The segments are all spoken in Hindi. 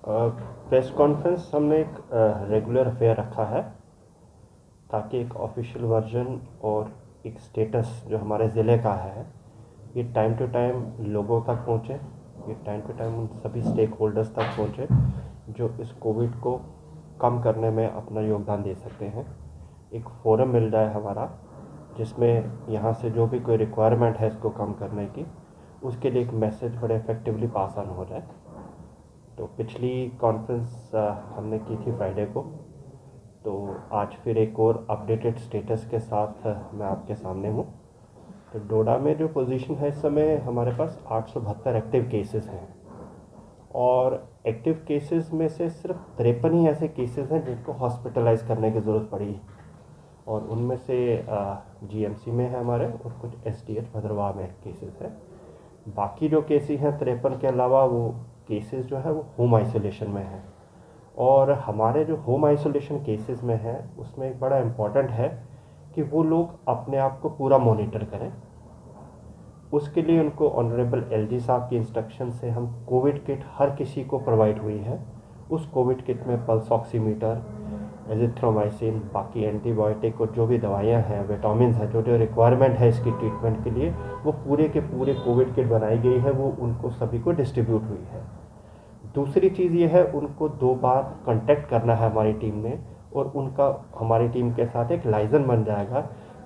प्रेस कॉन्फ्रेंस हमने एक रेगुलर अफेयर रखा है ताकि एक ऑफिशियल वर्जन और एक स्टेटस जो हमारे ज़िले का है ये टाइम टू टाइम लोगों तक पहुँचे, ये टाइम टू टाइम उन सभी स्टेक होल्डर्स तक पहुँचे जो इस कोविड को कम करने में अपना योगदान दे सकते हैं। एक फोरम मिल जाए हमारा जिसमें यहाँ से जो भी कोई रिक्वायरमेंट है इसको कम करने की, उसके लिए एक मैसेज बड़े इफेक्टिवली पास ऑन हो जाए। तो पिछली कॉन्फ्रेंस हमने की थी फ्राइडे को, तो आज फिर एक और अपडेटेड स्टेटस के साथ मैं आपके सामने हूँ। तो डोडा में जो पोजीशन है इस समय हमारे पास 872 एक्टिव केसेस हैं और एक्टिव केसेस में से सिर्फ 53 ही ऐसे केसेस हैं जिनको हॉस्पिटलाइज करने की ज़रूरत पड़ी और उनमें से जीएमसी में है हमारे और कुछ एसडीएच भद्रवाह में केसेस हैं। बाकी जो केसेस हैं 53 के अलावा वो केसेस जो है वो होम आइसोलेशन में है और हमारे जो होम आइसोलेशन केसेस में है उसमें एक बड़ा इम्पॉर्टेंट है कि वो लोग अपने आप को पूरा मॉनिटर करें। उसके लिए उनको ऑनरेबल एलजी साहब की इंस्ट्रक्शन से हम कोविड किट हर किसी को प्रोवाइड हुई है। उस कोविड किट में पल्स ऑक्सीमीटर, एजिथ्रोमाइसिन, बाकी एंटीबायोटिक और जो भी दवाइयाँ हैं, विटामिन है, जो जो रिक्वायरमेंट है इसकी ट्रीटमेंट के लिए वो पूरे के पूरे कोविड किट बनाई गई है, वो उनको सभी को डिस्ट्रीब्यूट हुई है। दूसरी चीज़ ये है उनको 2 बार कांटेक्ट करना है हमारी टीम ने और उनका हमारी टीम के साथ एक लाइजन बन जाएगा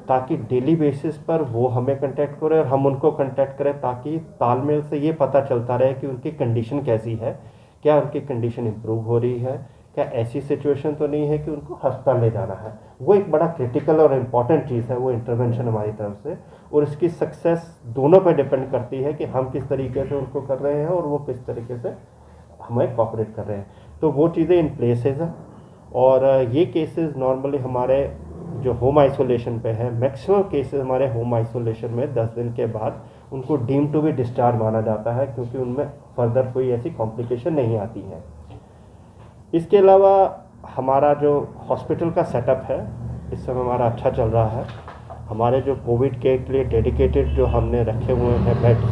ताकि डेली बेसिस पर वो हमें कांटेक्ट करें और हम उनको कांटेक्ट करें ताकि तालमेल से ये पता चलता रहे कि उनकी कंडीशन कैसी है, क्या उनकी कंडीशन इम्प्रूव हो रही है, क्या ऐसी सिचुएशन तो नहीं है कि उनको अस्पताल ले जाना है। वो एक बड़ा क्रिटिकल और इम्पॉर्टेंट चीज़ है वो इंटरवेंशन हमारी तरफ से, और इसकी सक्सेस दोनों पर डिपेंड करती है कि हम किस तरीके से उनको कर रहे हैं और वो किस तरीके से हमें कॉपरेट कर रहे हैं। तो वो चीज़ें इन प्लेसेस हैं और ये केसेस नॉर्मली हमारे जो होम आइसोलेशन पे है, मैक्सिमम केसेस हमारे होम आइसोलेशन में 10 दिन के बाद उनको डीम टू बी डिस्चार्ज माना जाता है क्योंकि उनमें फर्दर कोई ऐसी कॉम्प्लिकेशन नहीं आती है। इसके अलावा हमारा जो हॉस्पिटल का सेटअप है इस समय हमारा अच्छा चल रहा है। हमारे जो कोविड के लिए डेडिकेटेड जो हमने रखे हुए हैं बेड्स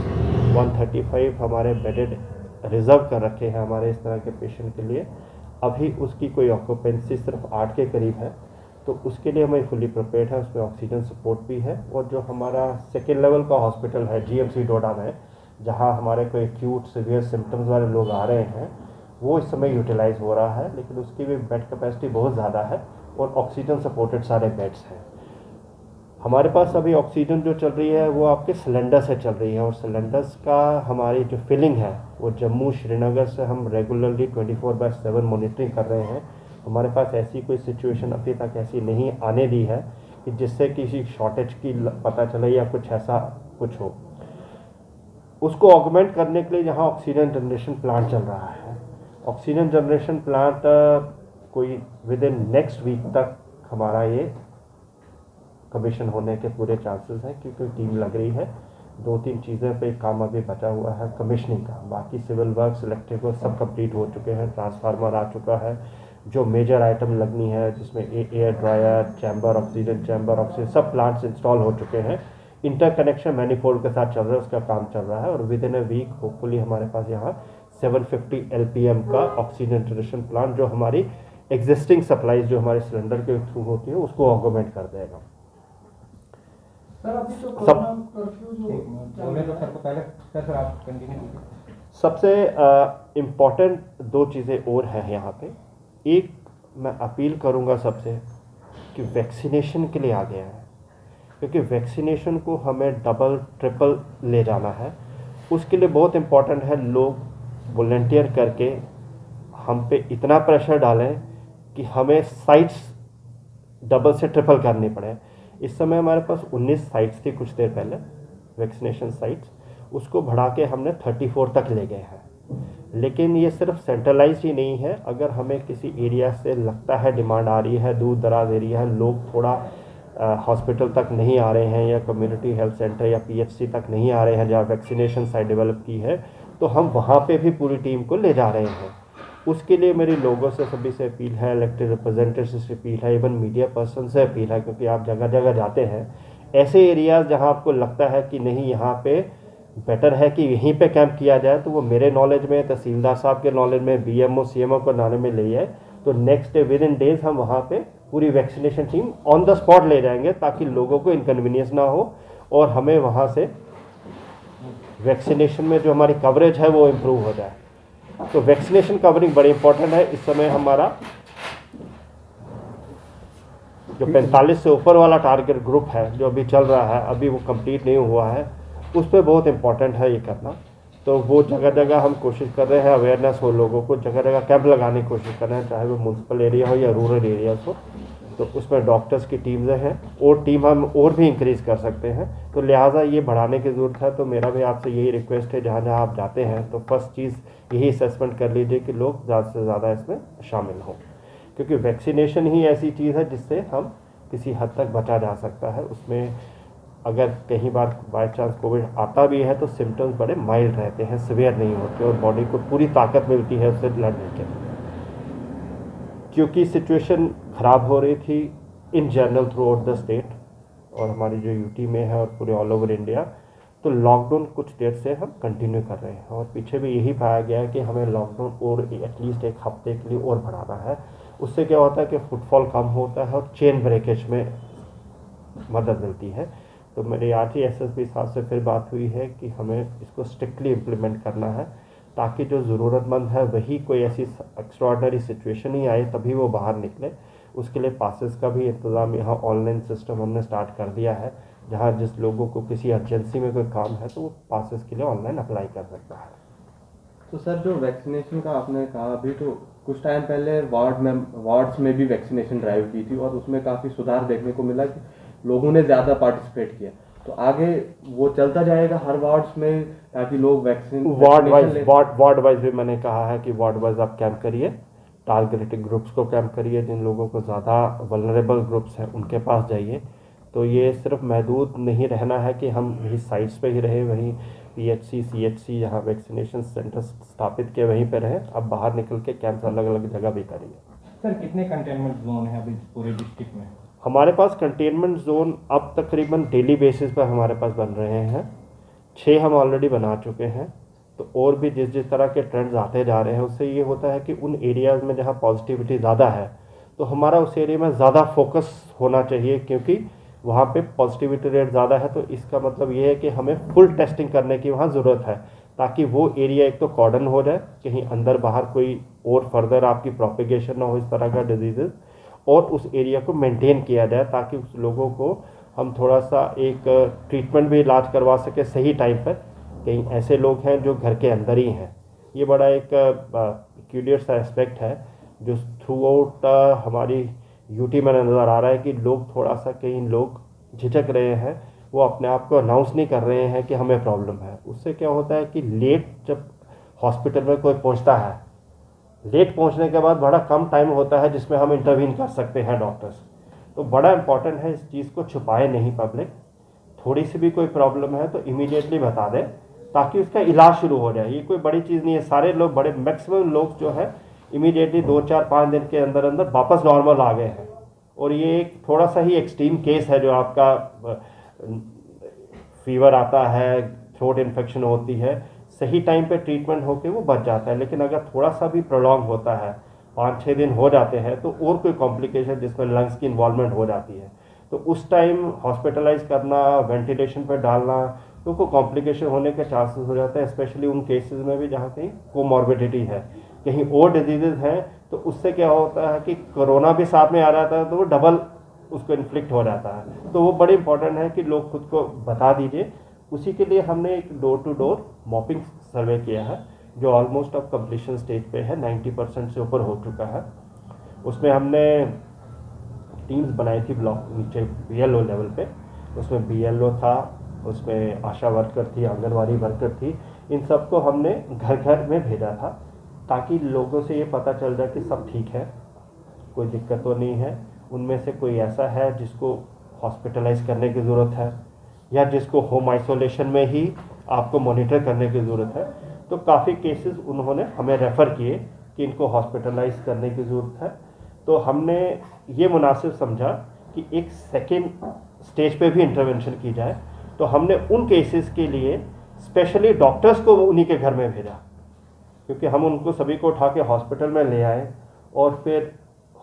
135 हमारे बेडेड रिज़र्व कर रखे हैं हमारे इस तरह के पेशेंट के लिए। अभी उसकी कोई ऑक्यूपेंसी सिर्फ 8 के करीब है, तो उसके लिए हमें फुली प्रिपेयर्ड है। उसमें ऑक्सीजन सपोर्ट भी है और जो हमारा सेकेंड लेवल का हॉस्पिटल है जीएमसी डोडा में, जहां हमारे कोई एक्यूट सीवियर सिम्टम्स वाले लोग आ रहे हैं, वो इस समय यूटिलाइज हो रहा है, लेकिन उसकी भी बेड कैपेसिटी बहुत ज़्यादा है और ऑक्सीजन सपोर्टेड सारे बेड्स हैं। हमारे पास अभी ऑक्सीजन जो चल रही है वो आपके सिलेंडर से चल रही है और सिलेंडर्स का हमारी जो फिलिंग है वो जम्मू श्रीनगर से हम रेगुलरली 24/7 मॉनिटरिंग कर रहे हैं। हमारे पास ऐसी कोई सिचुएशन अभी तक ऐसी नहीं आने दी है कि जिससे किसी शॉर्टेज की पता चले या कुछ ऐसा कुछ हो। उसको ऑगमेंट करने के लिए यहाँ ऑक्सीजन जनरेशन प्लांट चल रहा है। ऑक्सीजन जनरेशन प्लांट कोई विद इन नेक्स्ट वीक तक हमारा ये कमीशन होने के पूरे चांसेस हैं क्योंकि टीम लग रही है। 2-3 चीज़ें पे काम अभी बचा हुआ है कमीशनिंग का, बाकी सिविल वर्क्स इलेक्ट्रिकल सब कंप्लीट हो चुके हैं। ट्रांसफार्मर आ चुका है, जो मेजर आइटम लगनी है जिसमें एयर ड्रायर, चैम्बर ऑक्सीजन सब प्लांट्स इंस्टॉल हो चुके हैं। इंटरकनेक्शन मैनिफोल्ड के साथ चल रहा है, उसका काम चल रहा है और within a week hopefully हमारे पास यहाँ 750 LPM का ऑक्सीजन जनरेशन प्लांट जो हमारी एग्जिस्टिंग सप्लाईज जो हमारे सिलेंडर के थ्रू होती है उसको ऑगमेंट कर देगा। सर अभी तो सब कर्फ्यू जो सर को पहले सर आप कंटिन्यू कीजिए। सबसे इम्पॉर्टेंट 2 चीज़ें और हैं यहाँ पे। एक, मैं अपील करूँगा सबसे कि वैक्सीनेशन के लिए आ गया है क्योंकि वैक्सीनेशन को हमें डबल ट्रिपल ले जाना है। उसके लिए बहुत इम्पॉर्टेंट है लोग वॉलंटियर करके हम पे इतना प्रेशर डालें कि हमें साइट्स डबल से ट्रिपल करनी पड़े। इस समय हमारे पास 19 साइट्स थी कुछ देर पहले वैक्सीनेशन साइट्स, उसको बढ़ा के हमने 34 तक ले गए हैं। लेकिन ये सिर्फ सेंट्रलाइज ही नहीं है, अगर हमें किसी एरिया से लगता है डिमांड आ रही है, दूर दराज एरिया है, लोग थोड़ा हॉस्पिटल तक नहीं आ रहे हैं या कम्युनिटी हेल्थ सेंटर या पीएचसी तक नहीं आ रहे हैं जहाँ वैक्सीनेशन साइट डेवलप की है, तो हम वहाँ पे भी पूरी टीम को ले जा रहे हैं। उसके लिए मेरी लोगों से सभी से अपील है, इलेक्टेड रिप्रेजेंटेटिव से अपील है, इवन मीडिया पर्सन से अपील है, क्योंकि आप जगह जगह जाते हैं ऐसे एरियाज़ जहाँ आपको लगता है कि नहीं यहाँ पे बेटर है कि यहीं पे कैंप किया जाए, तो वो मेरे नॉलेज में, तहसीलदार साहब के नॉलेज में, बीएमओ सीएमओ को नॉलेज में ले जाए, तो next day with in days हम वहाँ पे पूरी vaccination team on the spot ले जाएंगे, ताकि लोगों को इनकन्वीनियंस ना हो और हमें वहाँ से वैक्सीनेशन में जो हमारी कवरेज है वो इम्प्रूव हो जाए। तो वैक्सीनेशन कवरिंग बड़ी इंपॉर्टेंट है। इस समय हमारा जो 45 से ऊपर वाला टारगेट ग्रुप है जो अभी चल रहा है, अभी वो कंप्लीट नहीं हुआ है, उस पर बहुत इंपॉर्टेंट है ये करना। तो वो जगह जगह हम कोशिश कर रहे हैं, अवेयरनेस हो, लोगों को जगह जगह कैंप लगाने की कोशिश कर रहे हैं, चाहे वो म्यूनसिपल एरिया हो या रूरल एरियाज हो। तो उसमें डॉक्टर्स की टीम्स हैं और टीम हम और भी इंक्रीज़ कर सकते हैं, तो लिहाजा ये बढ़ाने की ज़रूरत है। तो मेरा भी आपसे यही रिक्वेस्ट है, जहाँ जहाँ आप जाते हैं तो फर्स्ट चीज़ यही असेसमेंट कर लीजिए कि लोग ज़्यादा से ज़्यादा इसमें शामिल हों, क्योंकि वैक्सीनेशन ही ऐसी चीज़ है जिससे हम किसी हद तक बचा जा सकता है। उसमें अगर कहीं बार बाय चांस कोविड आता भी है तो सिम्टम्स बड़े माइल्ड रहते हैं, सिवियर नहीं होते और बॉडी को पूरी ताकत मिलती है उससे लड़ने के। क्योंकि सिचुएशन ख़राब हो रही थी in general through out the state और हमारी जो यूटी में है और पूरे ऑल ओवर इंडिया, तो लॉकडाउन कुछ देर से हम कंटिन्यू कर रहे हैं और पीछे भी यही पाया गया है कि हमें लॉकडाउन और एटलीस्ट एक हफ्ते के लिए और बढ़ाना है। उससे क्या होता है कि फुटफॉल कम होता है और चेन ब्रेकेज में मदद मिलती है। तो मेरी आज ही एसएसपी साहब से फिर बात हुई है कि हमें इसको स्ट्रिक्टली इम्प्लीमेंट करना है, ताकि जो ज़रूरतमंद है वही कोई ऐसी एक्स्ट्राऑर्डिनरी सिचुएशन ही आए तभी वो बाहर निकले। उसके लिए पासेस का भी इंतज़ाम यहाँ ऑनलाइन सिस्टम हमने स्टार्ट कर दिया है, जहाँ जिस लोगों को किसी अर्जेंसी में कोई काम है तो वो पासेस के लिए ऑनलाइन अप्लाई कर सकता है। तो सर, जो वैक्सीनेशन का आपने कहा, अभी तो कुछ टाइम पहले वार्ड्स में भी वैक्सीनेशन ड्राइव की थी और उसमें काफ़ी सुधार देखने को मिला कि लोगों ने ज़्यादा पार्टिसिपेट किया। तो आगे वो चलता जाएगा हर वार्ड्स में, ताकि लोग वार्ड वाइज भी मैंने कहा है कि वार्ड वाइज आप कैंप करिए, टारगेटेड ग्रुप्स को कैंप करिए, जिन लोगों को ज़्यादा वल्नरेबल ग्रुप्स हैं उनके पास जाइए। तो ये सिर्फ महदूद नहीं रहना है कि हम वही साइट्स पे ही रहे, वहीं पीएचसी सीएचसी जहाँ वैक्सीनेशन सेंटर स्थापित किए वहीं पे रहे। अब बाहर निकल के कैंप्स अलग अलग जगह भी करिए। सर, कितने कंटेनमेंट जोन है अभी पूरे डिस्ट्रिक्ट में? हमारे पास कंटेनमेंट जोन अब तकरीबन डेली बेसिस पर हमारे पास बन रहे हैं। 6 हम ऑलरेडी बना चुके हैं। तो और भी जिस तरह के ट्रेंड्स आते जा रहे हैं उससे ये होता है कि उन एरियाज़ में जहाँ पॉजिटिविटी ज़्यादा है तो हमारा उस एरिया में ज़्यादा फोकस होना चाहिए, क्योंकि वहाँ पे पॉजिटिविटी रेट ज़्यादा है। तो इसका मतलब ये है कि हमें फुल टेस्टिंग करने की वहाँ ज़रूरत है, ताकि वो एरिया एक तो कॉर्डन हो जाए, कहीं अंदर बाहर कोई और फर्दर आपकी प्रोपिगेशन ना हो इस तरह का डिजीज़, और उस एरिया को मेंटेन किया जाए ताकि उस लोगों को हम थोड़ा सा एक ट्रीटमेंट भी इलाज करवा सके सही टाइम पर। कहीं ऐसे लोग हैं जो घर के अंदर ही हैं, ये बड़ा एक क्यूरियस सा एस्पेक्ट है जो थ्रू आउट हमारी यूटी में नज़र आ रहा है कि लोग थोड़ा सा, कई लोग झिझक रहे हैं, वो अपने आप को अनाउंस नहीं कर रहे हैं कि हमें प्रॉब्लम है। उससे क्या होता है कि लेट जब हॉस्पिटल में कोई पहुंचता है, लेट पहुंचने के बाद बड़ा कम टाइम होता है जिसमें हम इंटरवीन कर सकते हैं डॉक्टर्स। तो बड़ा इंपॉर्टेंट है इस चीज़ को छुपाए नहीं पब्लिक। थोड़ी सी भी कोई प्रॉब्लम है तो इमीडिएटली बता दें ताकि उसका इलाज शुरू हो जाए। ये कोई बड़ी चीज़ नहीं है, सारे लोग, बड़े मैक्सिमम लोग जो है इमीडिएटली 2-4-5 दिन के अंदर अंदर वापस नॉर्मल आ गए हैं। और ये एक थोड़ा सा ही एक्सट्रीम केस है जो आपका फीवर आता है, थ्रोट इन्फेक्शन होती है, सही टाइम पे ट्रीटमेंट होके वो बच जाता है। लेकिन अगर थोड़ा सा भी प्रोलॉन्ग होता है, 5-6 दिन हो जाते हैं, तो और कोई कॉम्प्लिकेशन जिसमें लंग्स की इन्वॉल्वमेंट हो जाती है, तो उस टाइम हॉस्पिटलाइज करना, वेंटिलेशन पर डालना, तो कोई कॉम्प्लिकेशन होने के चांसेस हो जाते हैं, स्पेशली उन केसेस में भी जहाँ कहीं कोमॉर्बिडिटी है, कहीं और डिजीजेज हैं। तो उससे क्या होता है कि कोरोना भी साथ में आ जाता है तो वो डबल उसको इन्फ्लिक्ट हो जाता है। तो वो बड़ी इंपॉर्टेंट है कि लोग खुद को बता दीजिए। उसी के लिए हमने एक डोर टू डोर मॉपिंग सर्वे किया है जो ऑलमोस्ट अब कंप्लीशन स्टेज पे है, 90% से ऊपर हो चुका है। उसमें हमने टीम्स बनाई थी ब्लॉक नीचे बीएलओ लेवल पे, उसमें बीएलओ था, उसमें आशा वर्कर थी, आंगनवाड़ी वर्कर थी, इन सबको हमने घर घर में भेजा था ताकि लोगों से ये पता चल जाए कि सब ठीक है, कोई दिक्कत तो नहीं है। उनमें से कोई ऐसा है जिसको हॉस्पिटलाइज करने की ज़रूरत है या जिसको होम आइसोलेशन में ही आपको मॉनिटर करने की ज़रूरत है। तो काफ़ी केसेस उन्होंने हमें रेफ़र किए कि इनको हॉस्पिटलाइज करने की ज़रूरत है। तो हमने ये मुनासिब समझा कि एक सेकेंड स्टेज पे भी इंटरवेंशन की जाए। तो हमने उन केसेस के लिए स्पेशली डॉक्टर्स को उन्हीं के घर में भेजा, क्योंकि हम उनको सभी को उठा के हॉस्पिटल में ले आए और फिर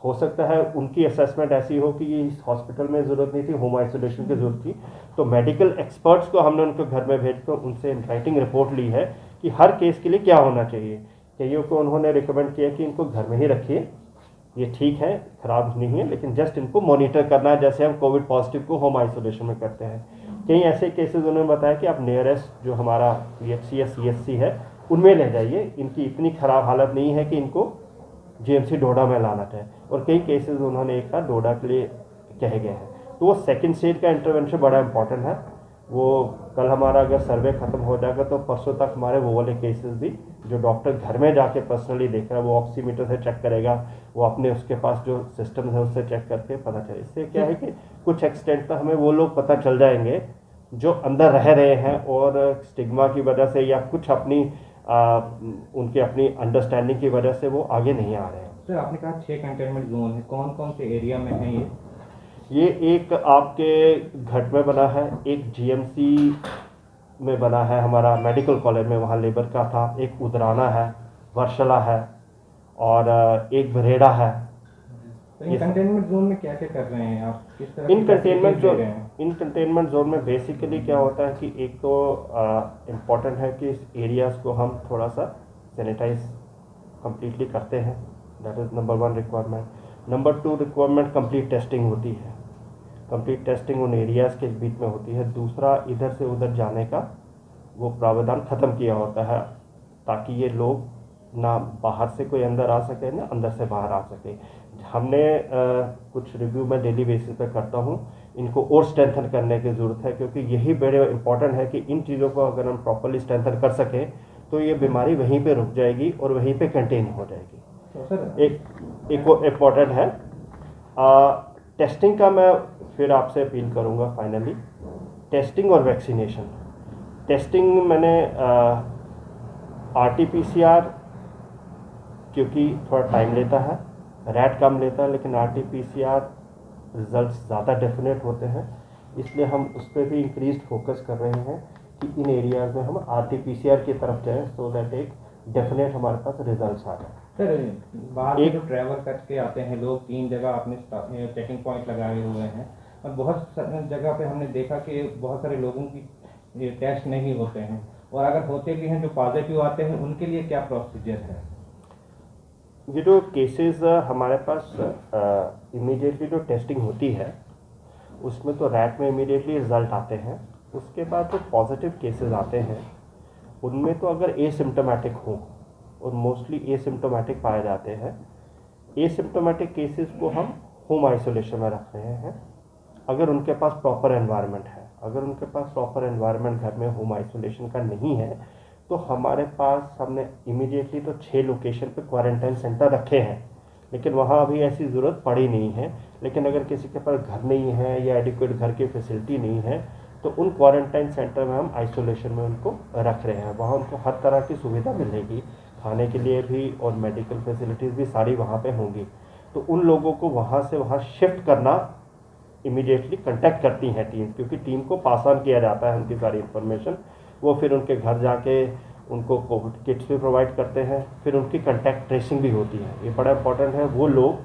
हो सकता है उनकी असेसमेंट ऐसी हो कि इस हॉस्पिटल में ज़रूरत नहीं थी, होम आइसोलेशन की ज़रूरत थी। तो मेडिकल एक्सपर्ट्स को हमने उनके घर में भेज कर उनसे राइटिंग रिपोर्ट ली है कि हर केस के लिए क्या होना चाहिए। कईयों को उन्होंने रिकमेंड किया कि इनको घर में ही रखिए, ये ठीक है, ख़राब नहीं है, लेकिन जस्ट इनको मॉनिटर करना है, जैसे हम कोविड पॉजिटिव को होम आइसोलेशन में करते हैं। कई ऐसे केसेस उन्होंने बताया कि आप नियरेस्ट जो हमारा PHC या CHC है उनमें ले जाइए, इनकी इतनी ख़राब हालत नहीं है कि इनको GMC डोडा में लाना चाहिए। और कई केसेस उन्होंने एक बार डोडा के लिए कहे गए हैं। तो वो सेकंड स्टेज का इंटरवेंशन बड़ा इंपॉर्टेंट है। वो कल हमारा अगर सर्वे ख़त्म हो जाएगा तो परसों तक हमारे वो वाले केसेस भी जो डॉक्टर घर में जाके पर्सनली देख रहा है, वो ऑक्सीमीटर से चेक करेगा, वो अपने उसके पास जो सिस्टम है उससे चेक करके पता चले। इससे क्या है कि कुछ एक्सटेंट तक हमें वो लोग पता चल जाएंगे जो अंदर रह रहे हैं और स्टिग्मा की वजह से या कुछ अपनी उनकी अपनी अंडरस्टैंडिंग की वजह से वो आगे नहीं आ रहे हैं। सर आपने कहा 6 कंटेनमेंट जोन है, कौन कौन से एरिया में है ये एक आपके घट में बना है, एक GMC में बना है, हमारा मेडिकल कॉलेज में वहाँ लेबर का था, एक उदराना है, वर्षला है और एक बरेड़ा है। तो इन कंटेनमेंट जोन में क्या क्या कर रहे हैं आप, किस तरह इन कंटेनमेंट जोन में बेसिकली क्या होता है कि एक तो इम्पॉर्टेंट है कि इस एरियाज़ को हम थोड़ा सा सैनिटाइज कम्प्लीटली करते हैं, that is number 1 requirement. Number 2 requirement complete testing होती है, कंप्लीट टेस्टिंग उन एरियाज़ के बीच में होती है। दूसरा, इधर से उधर जाने का वो प्रावधान ख़त्म किया होता है ताकि ये लोग ना बाहर से कोई अंदर आ सके ना अंदर से बाहर आ सके। हमने कुछ रिव्यू में डेली बेसिस पे करता हूँ, इनको और स्ट्रेंथन करने की ज़रूरत है, क्योंकि यही बड़े इंपॉर्टेंट है कि इन चीज़ों को अगर हम प्रॉपर्ली स्ट्रेंथन कर सकें तो ये बीमारी वहीं पे रुक जाएगी और वहीं पे कंटेन हो जाएगी। तो सर एक इम्पॉर्टेंट है टेस्टिंग का, मैं फिर आपसे अपील करूँगा फाइनली, टेस्टिंग और वैक्सीनेशन। टेस्टिंग मैंने RT-PCR क्योंकि थोड़ा टाइम लेता है, रैट कम लेता है, लेकिन RT-PCR रिजल्ट ज़्यादा डेफिनेट होते हैं, इसलिए हम उस पर भी इंक्रीज फोकस कर रहे हैं कि इन एरियाज़ में हम RT-PCR की तरफ जाएं सो दैट एक डेफिनेट हमारे पास रिजल्ट आ जाए। सर बाहर से जो ट्रैवल करके आते हैं लोग, 3 जगह आपने चेकिंग पॉइंट लगाए हुए हैं और बहुत जगह पे हमने देखा कि बहुत सारे लोगों की टेस्ट नहीं होते हैं, और अगर होते भी हैं जो पॉजिटिव आते हैं उनके लिए क्या प्रोसीजर है? ये जो केसेस हमारे पास इमीडिएटली जो टेस्टिंग होती है उसमें तो रैट में इमीडिएटली रिजल्ट आते हैं। उसके बाद जो पॉजिटिव केसेस आते हैं उनमें तो अगर एसिम्टोमेटिक हो, और मोस्टली एसिम्टोमेटिक पाए जाते हैं, एसिम्टोमेटिक केसेस को हम होम आइसोलेशन में रख रहे हैं अगर उनके पास प्रॉपर एनवायरनमेंट है। अगर उनके पास प्रॉपर एनवायरनमेंट घर में होम आइसोलेशन का नहीं है तो हमारे पास हमने इमीडिएटली तो 6 लोकेशन पे क्वारंटाइन सेंटर रखे हैं, लेकिन वहाँ अभी ऐसी ज़रूरत पड़ी नहीं है। लेकिन अगर किसी के पास घर नहीं है या एडिक्वेट घर की फैसिलिटी नहीं है तो उन क्वारंटाइन सेंटर में हम आइसोलेशन में उनको रख रहे हैं। वहाँ उनको हर तरह की सुविधा मिलेगी, खाने के लिए भी और मेडिकल फैसिलिटीज़ भी सारी वहाँ पे होंगी। तो उन लोगों को वहाँ से वहाँ शिफ्ट करना इमीडिएटली कंटेक्ट करती हैं टीम, क्योंकि टीम को पास ऑन किया जाता है उनकी सारी इन्फॉर्मेशन। वो फिर उनके घर जाके उनको कोविड किट्स भी प्रोवाइड करते हैं, फिर उनकी कंटैक्ट ट्रेसिंग भी होती है। ये बड़ा इंपॉर्टेंट है, वो लोग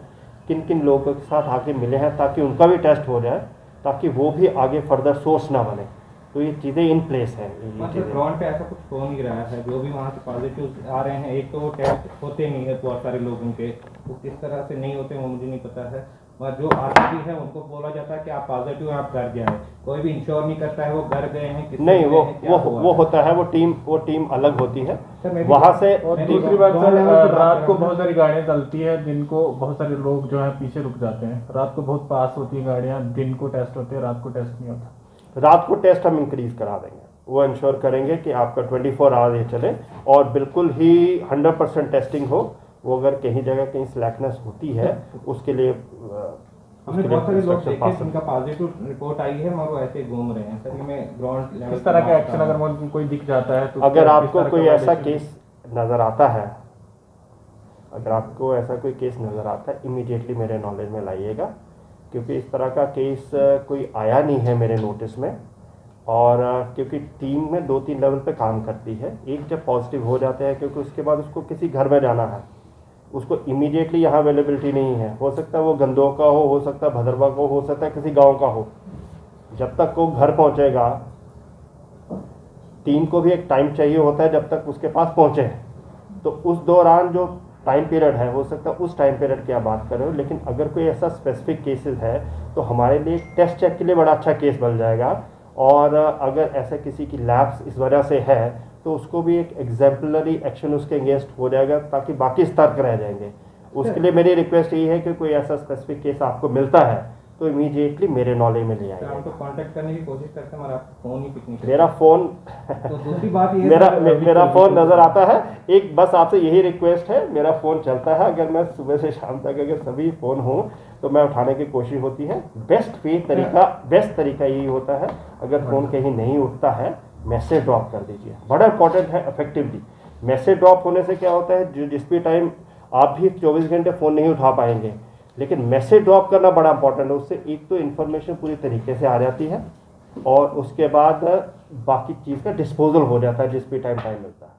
किन किन लोगों के साथ आके मिले हैं ताकि उनका भी टेस्ट हो जाए, ताकि वो भी आगे फर्दर सोर्स ना बने। तो ये चीज़ें इन प्लेस हैं। मतलब ग्राउंड पे ऐसा कुछ हो नहीं रहा है, जो भी वहाँ से पॉजिटिव आ रहे हैं, एक तो वो टेस्ट होते नहीं है बहुत सारे लोगों के, वो किस तरह से नहीं होते वो मुझे नहीं पता है, और जो आते भी है उनको बोला जाता है कि आप पॉजिटिव हैं आप घर जाएं, कोई भी इंश्योर नहीं करता है वो घर गए हैं नहीं, वो होता है, वो टीम अलग होती है वहाँ से। और दूसरी बात सर, रात को बहुत सारी गाड़ियाँ चलती है, दिन को बहुत सारे लोग जो है पीछे रुक जाते हैं। रात को बहुत पास होती है गाड़ियाँ, दिन को टेस्ट होते हैं, रात को टेस्ट नहीं होता। रात को टेस्ट हम इंक्रीज करा देंगे, वो इंश्योर करेंगे कि आपका 24 आवर ये चले और बिल्कुल ही 100% टेस्टिंग हो। वो अगर कहीं जगह कहीं स्लैकनेस होती है उसके लिए हमने बहुत सारे लोग देखे जिनका पॉजिटिव रिपोर्ट आई है मगर वो ऐसे घूम रहे हैं। सर में ग्राउंड लेवल इस तरह का एक्शन अगर कोई दिख जाता है तो अगर आपको कोई ऐसा केस नज़र आता है, अगर आपको ऐसा कोई केस नज़र आता है इमीडिएटली मेरे नॉलेज में लाइएगा, क्योंकि इस तरह का केस कोई आया नहीं है मेरे नोटिस में। और क्योंकि टीम में 2-3 लेवल पे काम करती है, एक जब पॉजिटिव हो जाता है क्योंकि उसके बाद उसको किसी घर में जाना है, उसको इमीडिएटली यहाँ अवेलेबिलिटी नहीं है, हो सकता है वो गंदों का हो सकता है भदरवा का हो सकता है किसी गांव का हो, जब तक वो घर पहुँचेगा टीम को भी एक टाइम चाहिए होता है जब तक उसके पास पहुँचे। तो उस दौरान जो टाइम पीरियड है, हो सकता है उस टाइम पीरियड की आप बात कर रहे हो, लेकिन अगर कोई ऐसा स्पेसिफिक केसेस है तो हमारे लिए टेस्ट चेक के लिए बड़ा अच्छा केस बन जाएगा। और अगर ऐसा किसी की लैब्स इस वजह से है तो उसको भी एक एग्जाम्पलरी एक्शन उसके अगेंस्ट हो जाएगा ताकि बाकी सतर्क रह जाएंगे। उसके लिए मेरी रिक्वेस्ट यही है कि कोई ऐसा स्पेसिफिक केस आपको मिलता है तो इमीडिएटली मेरे नॉलेज में ले सर, हम आएंगे। तो कांटेक्ट करने की कोशिश करते हैं मगर आप फोन ही पिक नहीं करते। मेरा फ़ोन तो दूसरी बात ये है मेरा फ़ोन नज़र आता है। एक बस आपसे यही रिक्वेस्ट है, मेरा फ़ोन चलता है, अगर मैं सुबह से शाम तक अगर सभी फ़ोन हों तो मैं उठाने की कोशिश होती है। बेस्ट तरीका यही होता है, अगर फ़ोन कहीं नहीं उठता है मैसेज ड्रॉप कर दीजिए, बड़ा इंपॉर्टेंट है। इफेक्टिवली मैसेज ड्रॉप होने से क्या होता है, जिस भी टाइम आप भी 24 घंटे फ़ोन नहीं उठा पाएंगे, लेकिन मैसेज ड्रॉप करना बड़ा इंपॉर्टेंट है। उससे एक तो इन्फॉर्मेशन पूरी तरीके से आ जाती है और उसके बाद बाकी चीज़ का डिस्पोजल हो जाता है जिस भी टाइम मिलता है।